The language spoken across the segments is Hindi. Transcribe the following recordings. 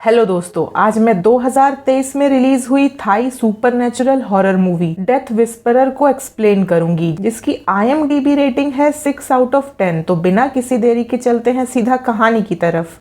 हेलो दोस्तों, आज मैं 2023 में रिलीज हुई Thai supernatural horror movie Death Whisperer को एक्सप्लेन करूंगी, जिसकी IMDb रेटिंग है 6/10। तो बिना किसी देरी के चलते हैं सीधा कहानी की तरफ।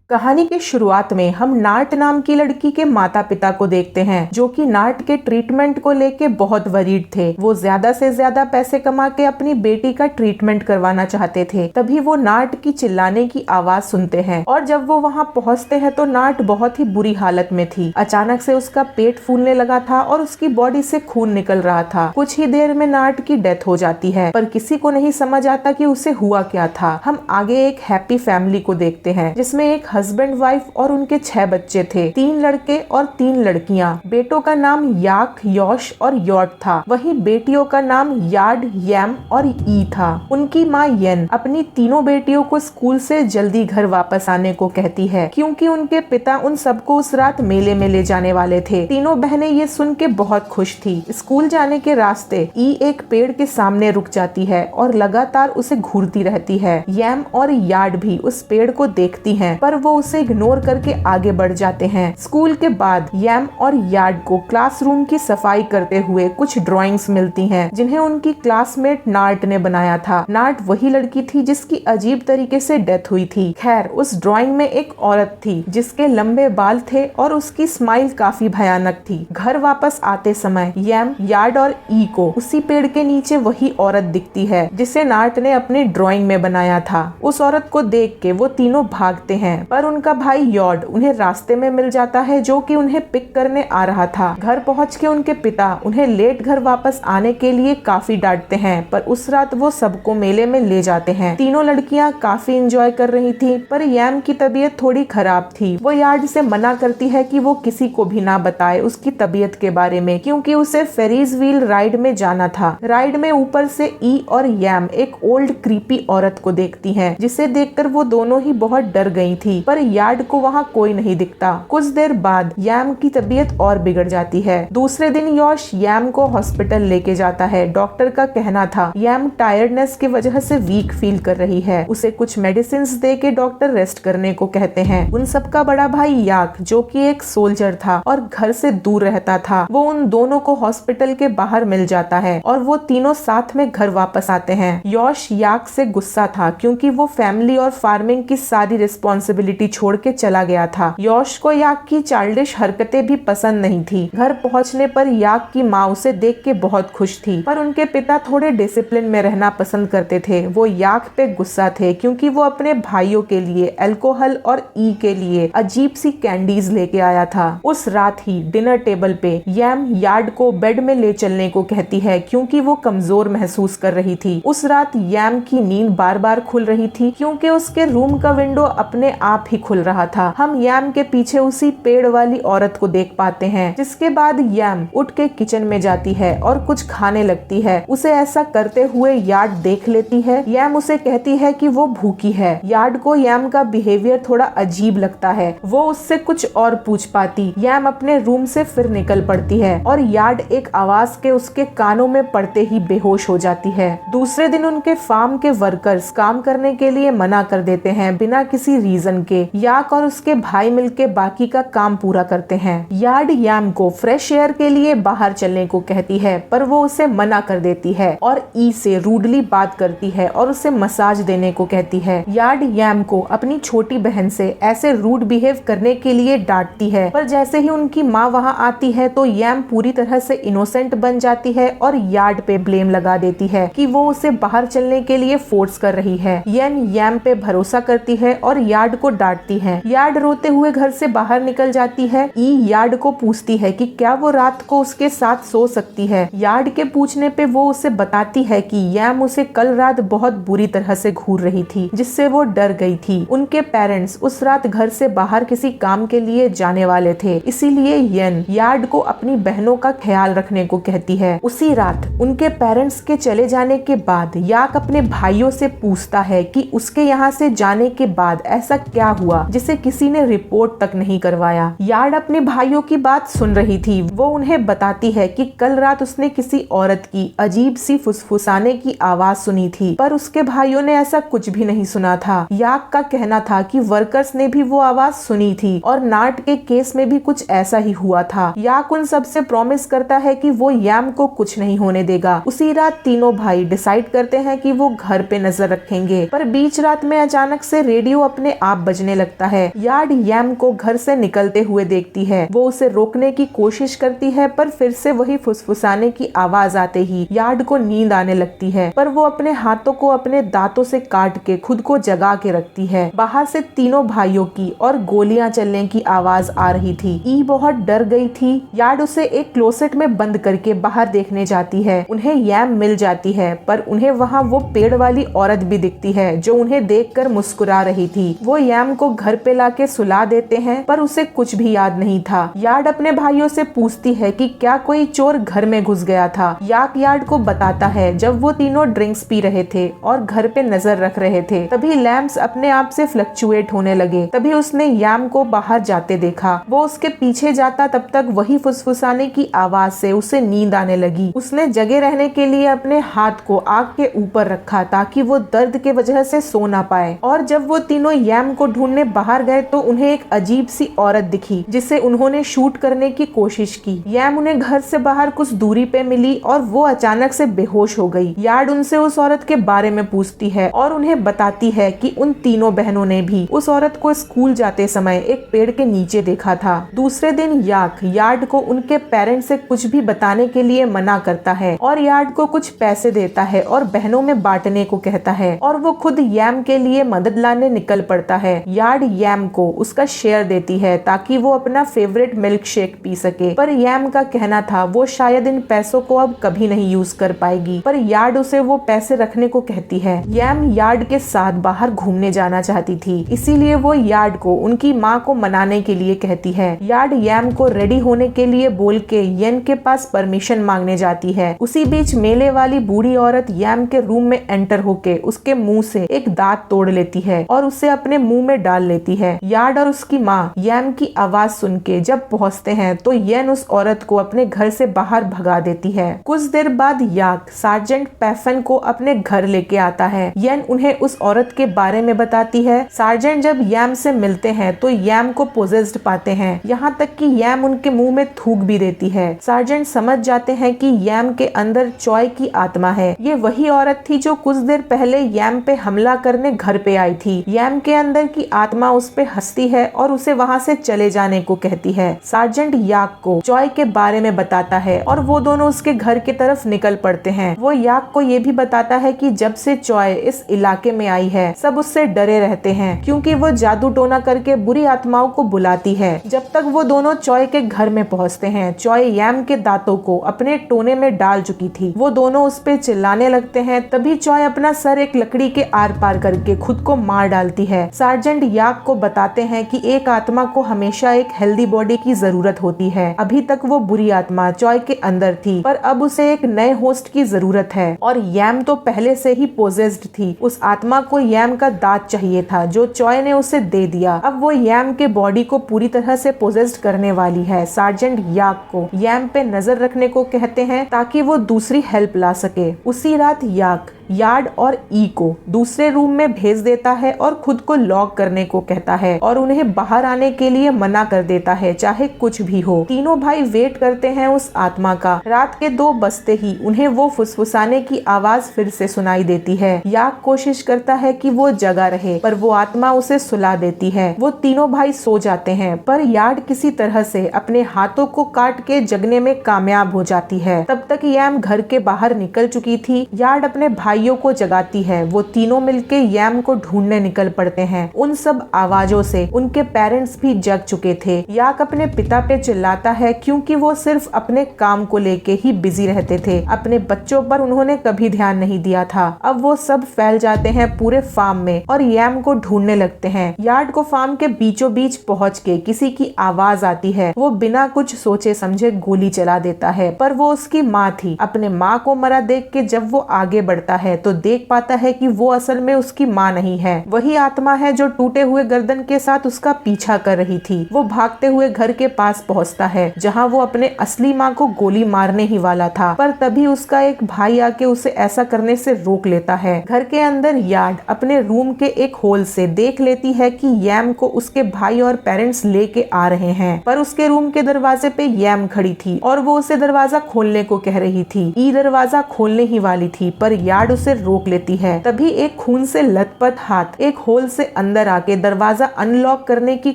कहानी की शुरुआत में हम नाट नाम की लड़की के माता पिता को देखते हैं, जो कि नाट के ट्रीटमेंट को लेके बहुत वरीड थे। वो ज्यादा से ज्यादा पैसे कमा के अपनी बेटी का ट्रीटमेंट करवाना चाहते थे। तभी वो नाट की चिल्लाने की आवाज सुनते हैं और जब वो वहाँ पहुँचते हैं तो नाट बहुत ही बुरी हालत में थी। अचानक से उसका पेट फूलने लगा था और उसकी बॉडी से खून निकल रहा था। कुछ ही देर में नाट की डेथ हो जाती है, पर किसी को नहीं समझ आता कि उसे हुआ क्या था। हम आगे एक हैप्पी फैमिली को देखते हैं, जिसमें एक हस्बैंड वाइफ और उनके 6 बच्चे थे, 3 लड़के और 3 लड़कियां। बेटों का नाम याक, यॉश और यॉट था। वहीं बेटियों का नाम याड, यैम और ई था। उनकी माँ येन अपनी तीनों बेटियों को स्कूल से जल्दी घर वापस आने को कहती है, क्योंकि उनके पिता उन सबको उस रात मेले में ले जाने वाले थे। तीनों बहनें ये सुन के बहुत खुश थी। स्कूल जाने के रास्ते ई एक पेड़ के सामने रुक जाती है और लगातार उसे घूरती रहती है। यैम और याड भी उस पेड़ को देखती हैं, पर वो उसे इग्नोर करके आगे बढ़ जाते हैं। स्कूल के बाद यैम और याड को क्लासरूम की सफाई करते हुए कुछ ड्राइंग्स मिलती हैं, जिन्हें उनकी क्लासमेट नाट ने बनाया था। नाट वही लड़की थी जिसकी अजीब तरीके से डेथ हुई थी। खैर, उस ड्राइंग में एक औरत थी जिसके लंबे बाल थे और उसकी स्माइल काफी भयानक थी। घर वापस आते समय यैम, याड और ई को उसी पेड़ के नीचे वही औरत दिखती है जिसे नाट ने अपनी ड्राइंग में बनाया था। उस औरत को देख के वो तीनों भागते हैं, पर उनका भाई यॉड उन्हें रास्ते में मिल जाता है, जो कि उन्हें पिक करने आ रहा था। घर पहुंच के उनके पिता उन्हें लेट घर वापस आने के लिए काफी डांटते हैं, पर उस रात वो सबको मेले में ले जाते हैं। तीनों लड़कियां काफी एंजॉय कर रही थी, पर यैम की तबीयत थोड़ी खराब थी। वो यार्ड से मना करती है कि वो किसी को भी ना बताए उसकी तबीयत के बारे में, क्योंकि उसे फेरीज व्हील राइड में जाना था। राइड में ऊपर से ई और यैम एक ओल्ड क्रीपी औरत को देखती हैं, जिसे देखकर वो दोनों ही बहुत डर गई थी, पर यार्ड को वहाँ कोई नहीं दिखता। कुछ देर बाद यैम की तबीयत और बिगड़ जाती है। दूसरे दिन यॉश यैम को हॉस्पिटल लेके जाता है। डॉक्टर का कहना था यैम टायर्डनेस की वजह से वीक फील कर रही है। उसे कुछ मेडिसिन दे के डॉक्टर रेस्ट करने को कहते हैं। उन सबका बड़ा भाई याक, जो कि एक सोल्जर था और घर से दूर रहता था, वो उन दोनों को हॉस्पिटल के बाहर मिल जाता है और वो तीनों साथ में घर वापस आते हैं। यॉश याक से गुस्सा था, क्योंकि वो फैमिली और फार्मिंग की सारी रिस्पॉन्सिबिलिटी छोड़ के चला गया था। यॉश को याक की चाइल्डिश हरकतें भी पसंद नहीं थी। घर पहुंचने पर याक की माँ उसे देख के बहुत खुश थी, पर उनके पिता थोड़े डिसिप्लिन में रहना पसंद करते थे। वो याक पे गुस्सा थे, क्योंकि वो अपने भाइयों के लिए अल्कोहल और ई के लिए अजीब सी कैंडीज लेके आया था। उस रात ही डिनर टेबल पे यैम यार्ड को बेड में ले चलने को कहती है, क्योंकि वो कमजोर महसूस कर रही थी। उस रात यैम की नींद बार बार खुल रही थी, क्योंकि उसके रूम का विंडो अपने आप ही खुल रहा था। हम यैम के पीछे उसी पेड़ वाली औरत को देख पाते हैं, जिसके बाद यैम उठ के किचन में जाती है और कुछ खाने लगती है। उसे ऐसा करते हुए यार्ड देख लेती है। यैम उसे कहती है कि वो भूखी है। यार्ड को यैम का बिहेवियर थोड़ा अजीब लगता है। वो उससे कुछ और पूछ पाती। यैम अपने रूम से फिर निकल पड़ती है और यार्ड एक आवाज के उसके कानों में पड़ते ही बेहोश हो जाती है। दूसरे दिन उनके फार्म के वर्कर्स काम करने के लिए मना कर देते हैं, बिना किसी रीजन के। याक और उसके भाई मिलके बाकी का काम पूरा करते हैं। यार्ड यैम को फ्रेश एयर के लिए बाहर चलने को कहती है, पर वो उसे मना कर देती है और ई से रूडली बात करती है और उसे मसाज देने को कहती है। यार्ड यैम को अपनी छोटी बहन से ऐसे रूड बिहेव करने के लिए डांटती है, पर जैसे ही उनकी माँ वहाँ आती है तो यैम पूरी तरह से इनोसेंट बन जाती है और यार्ड पे ब्लेम लगा देती है कि वो उसे बाहर चलने के लिए फोर्स कर रही है। येन यैम पे भरोसा करती है और यार्ड को डांटती है। यार्ड रोते हुए घर से बाहर निकल जाती है। ई यार्ड को पूछती है कि क्या वो रात को उसके साथ सो सकती है। यार्ड के पूछने पे वो उसे बताती है कि यैम उसे कल रात बहुत बुरी तरह से घूर रही थी, जिससे वो डर गई थी। उनके पेरेंट्स उस रात घर से बाहर किसी काम के लिए जाने वाले थे, इसीलिए येन यार्ड को अपनी बहनों का ख्याल रखने को कहती है। उसी रात उनके पेरेंट्स के चले जाने के बाद याक अपने भाइयों से पूछता है कि उसके यहाँ से जाने के बाद ऐसा क्या क्या हुआ जिसे किसी ने रिपोर्ट तक नहीं करवाया। यार्ड अपने भाइयों की बात सुन रही थी। वो उन्हें बताती है कि कल रात उसने किसी औरत की अजीब सी फुसफुसाने की आवाज सुनी थी, पर उसके भाइयों ने ऐसा कुछ भी नहीं सुना था। याक का कहना था कि वर्कर्स ने भी वो आवाज सुनी थी और नाट के केस में भी कुछ ऐसा ही हुआ था। याक उन सबसे प्रॉमिस करता है कि वो याम को कुछ नहीं होने देगा। उसी रात तीनों भाई डिसाइड करते हैं कि वो घर पे नजर रखेंगे, पर बीच रात में अचानक से रेडियो अपने आप बजने लगता है। यार्ड याम को घर से निकलते हुए देखती है। वो उसे रोकने की कोशिश करती है, पर फिर से वही फुसफुसाने की आवाज आते ही यार्ड को नींद आने लगती है, पर वो अपने हाथों को अपने दांतों से काट के खुद को जगा के रखती है। बाहर से तीनों भाइयों की और गोलियां चलने की आवाज आ रही थी। ई बहुत डर गई थी। यार्ड उसे एक क्लोसेट में बंद करके बाहर देखने जाती है। उन्हें यैम मिल जाती है, पर उन्हें वहाँ वो पेड़ वाली औरत भी दिखती है जो उन्हें देखकर मुस्कुरा रही थी। वो यैम को घर पे लाके सुला देते हैं, पर उसे कुछ भी याद नहीं था। यार्ड अपने भाइयों से पूछती है कि क्या कोई चोर घर में घुस गया था। यार्ड को बताता है जब वो तीनों ड्रिंक्स पी रहे थे और घर पे नजर रख रहे थे, तभी लैंप्स अपने आप से फ्लक्चुएट होने लगे। तभी उसने याम को बाहर जाते देखा। वो उसके पीछे जाता, तब तक वही फुसफुसाने की आवाज से उसे नींद आने लगी। उसने जगे रहने के लिए अपने हाथ को आग के ऊपर रखा ताकि वो दर्द के वजह से सो ना पाए। और जब वो तीनों याम को ढूंढने बाहर गए तो उन्हें एक अजीब सी औरत दिखी जिसे उन्होंने शूट करने की कोशिश की। याम उन्हें घर से बाहर कुछ दूरी पे मिली और वो अचानक से बेहोश हो गई। यार्ड उनसे उस औरत के बारे में पूछती है और उन्हें बताती है कि उन तीनों बहनों ने भी उस औरत को स्कूल जाते समय एक पेड़ के नीचे देखा था। दूसरे दिन यार्ड को उनके पेरेंट्स से कुछ भी बताने के लिए मना करता है और यार्ड को कुछ पैसे देता है और बहनों में बांटने को कहता है, और वो खुद यैम के लिए मदद लाने निकल पड़ता है। यार्ड यैम को उसका शेयर देती है ताकि वो अपना फेवरेट मिल्क शेक पी सके, पर यैम का कहना था वो शायद इन पैसों को अब कभी नहीं यूज कर पाएगी, पर यार्ड उसे वो पैसे रखने को कहती है। यैम यार्ड के साथ बाहर घूमने जाना चाहती थी, इसीलिए वो यार्ड को उनकी माँ को मनाने के लिए कहती है। यार्ड यैम को रेडी होने के लिए बोल के येन के पास परमिशन मांगने जाती है। उसी बीच मेले वाली बूढ़ी औरत यैम के रूम में एंटर होके उसके मुंह से एक दांत तोड़ लेती है और उसे अपने मुंह में डाल लेती है। यार्ड और उसकी माँ यैम की आवाज सुन के जब पहुँचते हैं तो येन उस औरत को अपने घर से बाहर भगा देती है। कुछ देर बाद याक सार्जेंट पैफन को अपने घर लेके आता है। येन उन्हें उस औरत के बारे में बताती है। सार्जेंट जब यैम से मिलते हैं तो यैम को पोजेस्ड पाते हैं, यहाँ तक कि यैम उनके मुंह में थूक भी देती है। सार्जेंट समझ जाते हैं कि यैम के अंदर चॉय की आत्मा है। ये वही औरत थी जो कुछ देर पहले यैम पे हमला करने घर पे आई थी। यैम के अंदर की आत्मा उस पे हंसती है और उसे वहाँ से चले जाने को कहती है। सार्जेंट याक को चॉय के बारे में बताता है और वो दोनों उसके घर की तरफ निकल पड़ते हैं। वो याक को ये भी बताता है कि जब से चॉय इस इलाके में आई है सब उससे डरे रहते हैं, क्योंकि वो जादू टोना करके बुरी आत्माओं को बुलाती है। जब तक वो दोनों चॉय के घर में पहुँचते हैं, चॉय यैम के दांतों को अपने टोने में डाल चुकी थी। वो दोनों उस पे चिल्लाने लगते हैं। तभी चॉय अपना सर एक लकड़ी के आर पार करके खुद को मार डालती है। सार्जेंट याक को बताते हैं कि एक आत्मा को हमेशा एक हेल्दी बॉडी की जरूरत होती है। अभी तक वो बुरी आत्मा चॉय के अंदर थी, पर अब उसे एक नए होस्ट की जरूरत है और यैम तो पहले से ही पोजेस्ड थी। उस आत्मा को यैम का दांत चाहिए था जो चॉय ने उसे दे दिया। अब वो यैम के बॉडी को पूरी तरह से पोजेस्ड करने वाली है। सार्जेंट याक को यैम पे नजर रखने को कहते हैं ताकि वो दूसरी हेल्प ला सके। उसी रात याक यार्ड और ई को दूसरे रूम में भेज देता है और खुद को लॉक करने को कहता है और उन्हें बाहर आने के लिए मना कर देता है, चाहे कुछ भी हो। तीनों भाई वेट करते हैं उस आत्मा का। रात के 2 बजते ही उन्हें वो फुसफुसाने की आवाज फिर से सुनाई देती है। याक कोशिश करता है कि वो जगा रहे, पर वो आत्मा उसे सुला देती है। वो तीनों भाई सो जाते हैं, पर यार्ड किसी तरह से अपने हाथों को काट के जगने में कामयाब हो जाती है। तब तक यैम घर के बाहर निकल चुकी थी। यार्ड अपने भाइयों को जगाती है। वो तीनों मिलके यैम को ढूंढने निकल पड़ते हैं। उन सब आवाजों से उनके पेरेंट्स भी जग चुके थे। याक अपने पिता पे चिल्लाता है क्योंकि वो सिर्फ अपने काम को लेके ही बिजी रहते थे। अपने बच्चों पर उन्होंने कभी ध्यान नहीं दिया था। अब वो सब फैल जाते हैं पूरे फार्म में और यैम को ढूंढने लगते हैं। यार्ड को फार्म के बीचों बीच पहुंच के किसी की आवाज आती है। वो बिना कुछ सोचे समझे गोली चला देता है, पर वो उसकी माँ थी। अपने माँ को मरा देख के जब वो आगे बढ़ता है है तो देख पाता है कि वो असल में उसकी माँ नहीं है, वही आत्मा है जो टूटे हुए गर्दन के साथ उसका पीछा कर रही थी। वो भागते हुए घर के पास पहुंचता है जहां वो अपने असली माँ को गोली मारने ही वाला था, पर तभी उसका एक भाई आके उसे ऐसा करने से रोक लेता है। घर के अंदर यार्ड अपने रूम के एक होल से देख लेती है कि यैम को उसके भाई और पेरेंट्स लेके आ रहे हैं, पर उसके रूम के दरवाजे पे यैम खड़ी थी और वो उसे दरवाजा खोलने को कह रही थी। ई दरवाजा खोलने ही वाली थी पर यार्ड उसे रोक लेती है। तभी एक खून से लथपथ हाथ एक होल से अंदर आके दरवाजा अनलॉक करने की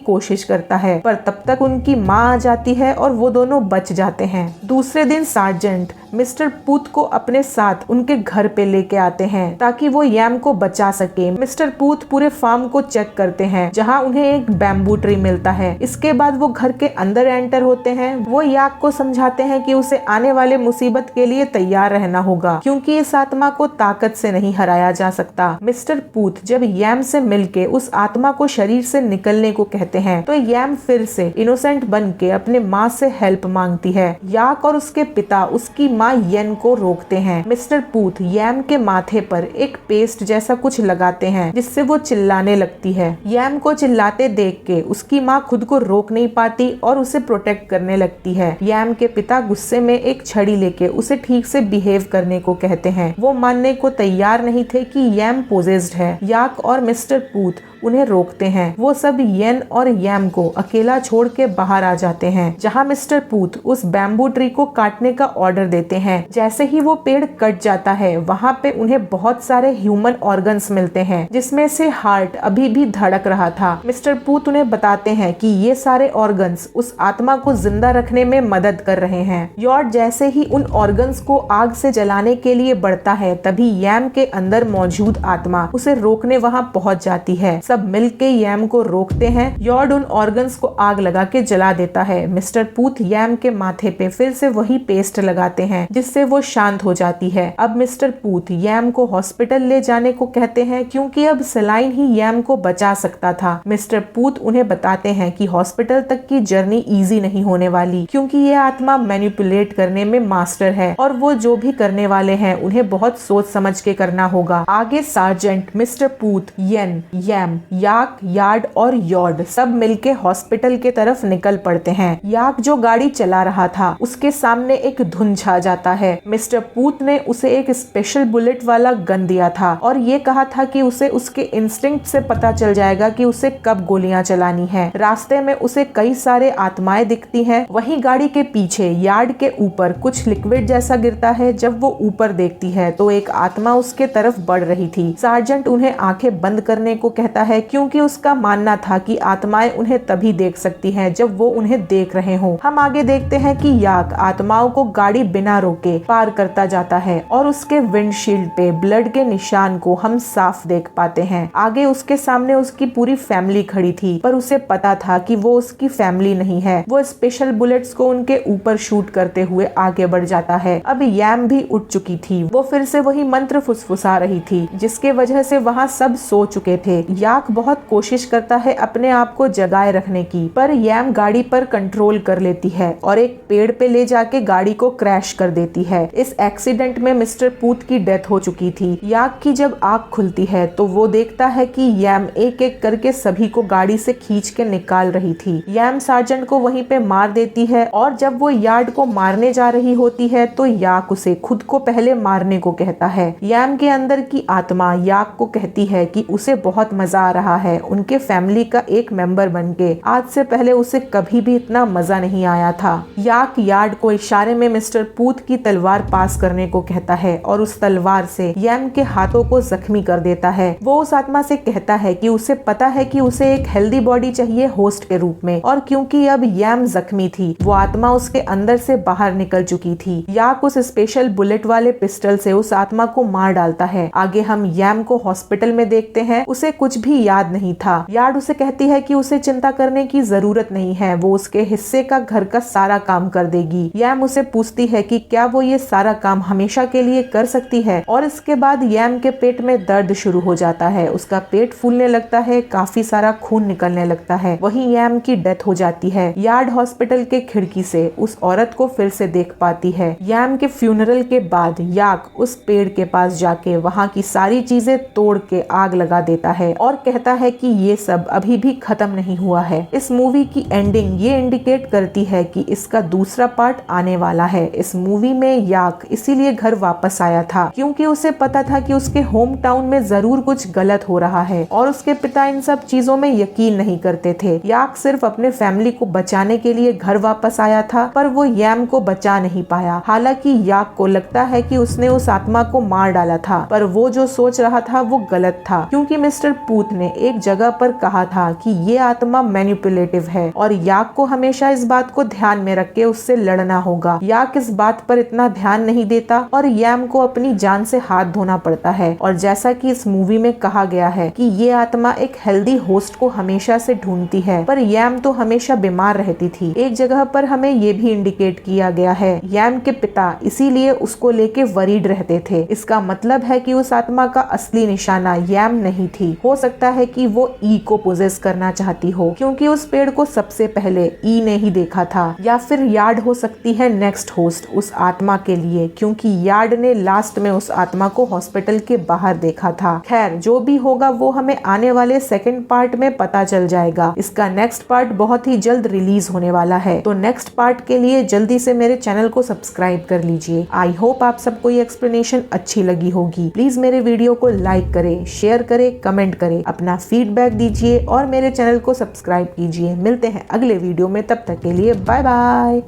कोशिश करता है, पर तब तक उनकी माँ आ जाती है और वो दोनों बच जाते हैं। दूसरे दिन सार्जेंट मिस्टर पूथ को अपने साथ उनके घर पे लेके आते हैं ताकि वो यैम को बचा सके। मिस्टर पूथ पूरे फार्म को चेक करते हैं जहां उन्हें एक बैम्बू ट्री मिलता है। इसके बाद वो घर के अंदर एंटर होते हैं। वो याक को समझाते हैं कि उसे आने वाले मुसीबत के लिए तैयार रहना होगा क्योंकि इस आत्मा को ताकत से नहीं हराया जा सकता। मिस्टर पूथ जब यैम से मिलके उस आत्मा को शरीर से निकलने को कहते हैं तो यैम फिर से इनोसेंट बन के अपने माँ से हेल्प मांगती है। याक और उसके पिता उसकी माँ येन को रोकते हैं। मिस्टर पूथ यैम के माथे पर एक पेस्ट जैसा कुछ लगाते हैं जिससे वो चिल्लाने लगती है। यैम को चिल्लाते देख के उसकी माँ खुद को रोक नहीं पाती और उसे प्रोटेक्ट करने लगती है। यैम के पिता गुस्से में एक छड़ी लेके उसे ठीक से बिहेव करने को कहते हैं। वो मानने को तैयार नहीं थे कि यैम पोजेस्ड है। याक और मिस्टर पूथ उन्हें रोकते हैं। वो सब येन और यैम को अकेला छोड़ के बाहर आ जाते हैं जहां मिस्टर पूथ उस बैम्बू ट्री को काटने का ऑर्डर देते हैं। जैसे ही वो पेड़ कट जाता है वहां पे उन्हें बहुत सारे ह्यूमन ऑर्गन्स मिलते हैं जिसमें से हार्ट अभी भी धड़क रहा था। मिस्टर पूथ उन्हें बताते हैं कि ये सारे ऑर्गन्स उस आत्मा को जिंदा रखने में मदद कर रहे हैं। यॉर्ड जैसे ही उन ऑर्गन्स को आग से जलाने के लिए बढ़ता है तभी यैम के अंदर मौजूद आत्मा उसे रोकने वहां पहुंच जाती है। सब मिलके यैम को रोकते हैं। यॉर्ड उन ऑर्गन्स को आग लगा के जला देता है। मिस्टर पूथ यैम के माथे पे फिर से वही पेस्ट लगाते हैं जिससे वो शांत हो जाती है। अब मिस्टर पूथ यैम को हॉस्पिटल ले जाने को कहते हैं क्योंकि अब सलाइन ही यैम को बचा सकता था। मिस्टर पूथ उन्हें बताते हैं कि हॉस्पिटल तक की जर्नी इजी नहीं होने वाली क्योंकि ये आत्मा मैनिपुलेट करने में मास्टर है और वो जो भी करने वाले हैं उन्हें बहुत सोच समझ के करना होगा। आगे सार्जेंट मिस्टर पूथ येन यैम याक यार्ड और यॉर्ड सब मिलके हॉस्पिटल के तरफ निकल पड़ते हैं। याक जो गाड़ी चला रहा था उसके सामने एक धुन छा जाता है। मिस्टर पूथ ने उसे एक स्पेशल बुलेट वाला गन दिया था और ये कहा था कि उसे उसके इंस्टिंक्ट से पता चल जाएगा कि उसे कब गोलियां चलानी है। रास्ते में उसे कई सारे आत्माएं दिखती हैं। वहीं गाड़ी के पीछे यार्ड के ऊपर कुछ लिक्विड जैसा गिरता है। जब वो ऊपर देखती है तो एक आत्मा उसके तरफ बढ़ रही थी। सार्जेंट उन्हें आंखें बंद करने को कहता है क्योंकि उसका मानना था कि आत्माएं उन्हें तभी देख सकती हैं जब वो उन्हें देख रहे हों। हम आगे देखते हैं कि याक आत्माओं को गाड़ी बिना रोके पार करता जाता है और उसके विंडशील्ड पे ब्लड के निशान को हम साफ देख पाते हैं। आगे उसके सामने उसकी पूरी फैमिली खड़ी थी पर उसे पता था कि वो उसकी फैमिली नहीं है। वो स्पेशल बुलेट्स को उनके ऊपर शूट करते हुए आगे बढ़ जाता है। अब यैम भी उठ चुकी थी। वो फिर से वही मंत्र फुसफुसा रही थी जिसके वजह से वहाँ सब सो चुके थे। याक बहुत कोशिश करता है अपने आप को जगाए रखने की पर यैम गाड़ी पर कंट्रोल कर लेती है और एक पेड़ पे ले जाके गाड़ी को क्रैश कर देती है। इस एक्सीडेंट में मिस्टर पूथ की डेथ हो चुकी थी। याक की जब आँख खुलती है तो वो देखता है कि यैम एक एक करके सभी को गाड़ी से खींच के निकाल रही थी। यैम सार्जेंट को वहीं पे मार देती है और जब वो यार्ड को मारने जा रही होती है तो याक उसे खुद को पहले मारने को कहता है। यैम के अंदर की आत्मा याक को कहती है कि उसे बहुत मजा आ रहा है उनके फैमिली का एक मेंबर बनके। आज से पहले उसे कभी भी इतना मजा नहीं आया था। याक यार्ड को इशारे में मिस्टर पूथ की तलवार पास करने को कहता है और उस तलवार से यैम के हाथों को जख्मी कर देता है। वो उस आत्मा से कहता है कि उसे पता है कि उसे एक हेल्दी बॉडी चाहिए होस्ट के रूप में और क्योंकि अब यैम जख्मी थी वो आत्मा उसके अंदर से बाहर निकल चुकी थी। याक उस स्पेशल बुलेट वाले पिस्टल से उस आत्मा को मार डालता है। आगे हम यैम को हॉस्पिटल में देखते हैं। उसे कुछ भी भी याद नहीं था। यार्ड उसे कहती है कि उसे चिंता करने की जरूरत नहीं है, वो उसके हिस्से का घर का सारा काम कर देगी। यैम उसे पूछती है कि क्या वो ये सारा काम हमेशा के लिए कर सकती है, और इसके बाद यैम के पेट में दर्द शुरू हो जाता है। उसका पेट फूलने लगता है, काफी सारा खून निकलने लगता है। वहीं यैम की डेथ हो जाती है। यार्ड हॉस्पिटल के खिड़की से उस औरत को फिर से देख पाती है। यैम के फ्यूनरल के बाद याक उस पेड़ के पास जाके वहाँ की सारी चीजें तोड़ के आग लगा देता है और कहता है कि ये सब अभी भी खत्म नहीं हुआ है। इस मूवी की एंडिंग ये इंडिकेट करती है कि इसका दूसरा पार्ट आने वाला है। इस मूवी में याक इसीलिए घर वापस आया था क्योंकि उसे पता था कि उसके होम टाउन में जरूर कुछ गलत हो रहा है और उसके पिता इन सब चीजों में यकीन नहीं करते थे। याक सिर्फ अपने फैमिली को बचाने के लिए घर वापस आया था, पर वो यैम को बचा नहीं पाया। हालांकि याक को लगता है कि उसने उस आत्मा को मार डाला था, पर वो जो सोच रहा था वो गलत था क्योंकि मिस्टर पूत ने एक जगह पर कहा था कि ये आत्मा मैनिपुलेटिव है और याक को हमेशा इस बात को ध्यान में रख के उससे लड़ना होगा। याक इस बात पर इतना ध्यान नहीं देता और यैम को अपनी जान से हाथ धोना पड़ता है। और जैसा कि इस मूवी में कहा गया है कि ये आत्मा एक हेल्दी होस्ट को हमेशा से ढूंढती है, पर यैम तो हमेशा बीमार रहती थी। एक जगह पर हमें ये भी इंडिकेट किया गया है यैम के पिता इसीलिए उसको लेके वरीड रहते थे। इसका मतलब है कि उस आत्मा का असली निशाना यैम नहीं थी। हो सकता है कि वो ई को पोजेस करना चाहती हो क्योंकि उस पेड़ को सबसे पहले ई ने ही देखा था, या फिर यार्ड हो सकती है नेक्स्ट होस्ट उस आत्मा के लिए क्योंकि यार्ड ने लास्ट में उस आत्मा को हॉस्पिटल के बाहर देखा था। खैर जो भी होगा वो हमें आने वाले सेकंड पार्ट में पता चल जाएगा। इसका नेक्स्ट पार्ट बहुत ही जल्द रिलीज होने वाला है, तो नेक्स्ट पार्ट के लिए जल्दी से मेरे चैनल को सब्सक्राइब कर लीजिए। आई होप आप सबको ये एक्सप्लेनेशन अच्छी लगी होगी। प्लीज मेरे वीडियो को लाइक करें, शेयर करें, कमेंट करें, अपना फीडबैक दीजिए और मेरे चैनल को सब्सक्राइब कीजिए। मिलते हैं अगले वीडियो में, तब तक के लिए बाय बाय।